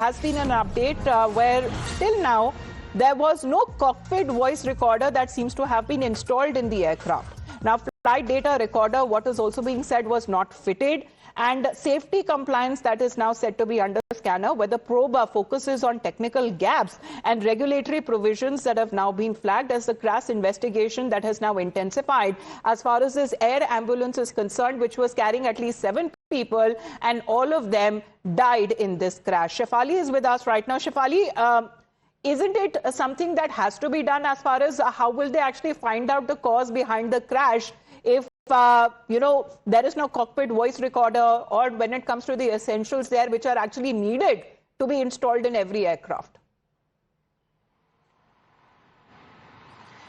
has been an update where till now there was no cockpit voice recorder that seems to have been installed in the aircraft. Now, flight data recorder, what is also being said, was not fitted, and safety compliance that is now said to be under scanner, where the probe focuses on technical gaps and regulatory provisions that have now been flagged as the crash investigation that has now intensified as far as this air ambulance is concerned, which was carrying at least 7 people, and all of them died in this crash. Shefali is with us right now. Shefali, isn't it something that has to be done as far as how will they actually find out the cause behind the crash if there is no cockpit voice recorder, or when it comes to the essentials there which are actually needed to be installed in every aircraft?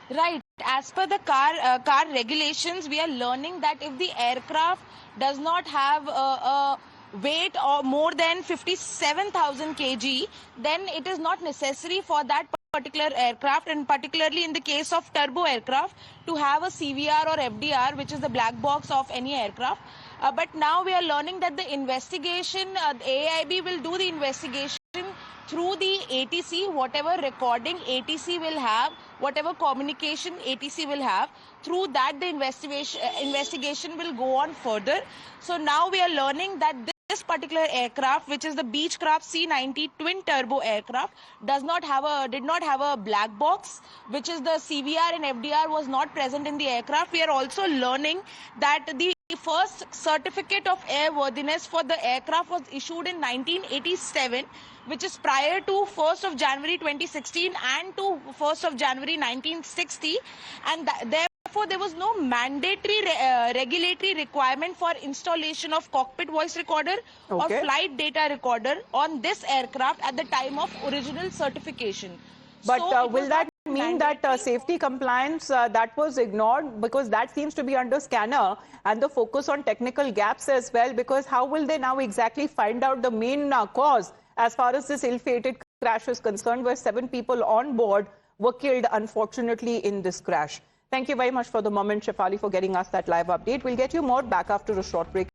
Right. As per the car regulations, we are learning that if the aircraft does not have a weight or more than 57,000 kg, then it is not necessary for that particular aircraft, and particularly in the case of turbo aircraft, to have a CVR or FDR, which is the black box of any aircraft. But now we are learning that the investigation, AIB will do the investigation through the ATC, whatever recording ATC will have, whatever communication ATC will have, through that the investigation will go on further. So now we are learning that this particular aircraft, which is the Beechcraft C-90 twin turbo aircraft, did not have a black box, which is the CVR and FDR was not present in the aircraft. We are also learning that the first certificate of airworthiness for the aircraft was issued in 1987, which is prior to 1st of January 2016 and to 1st of January 1960, and therefore there was no mandatory regulatory requirement for installation of cockpit voice recorder or flight data recorder on this aircraft at the time of original certification. But so will that mean that safety compliance that was ignored, because that seems to be under scanner, and the focus on technical gaps as well, because how will they now exactly find out the main cause as far as this ill-fated crash is concerned, where 7 people on board were killed unfortunately in this crash? Thank you very much for the moment, Shefali, for getting us that live update. We'll get you more back after a short break.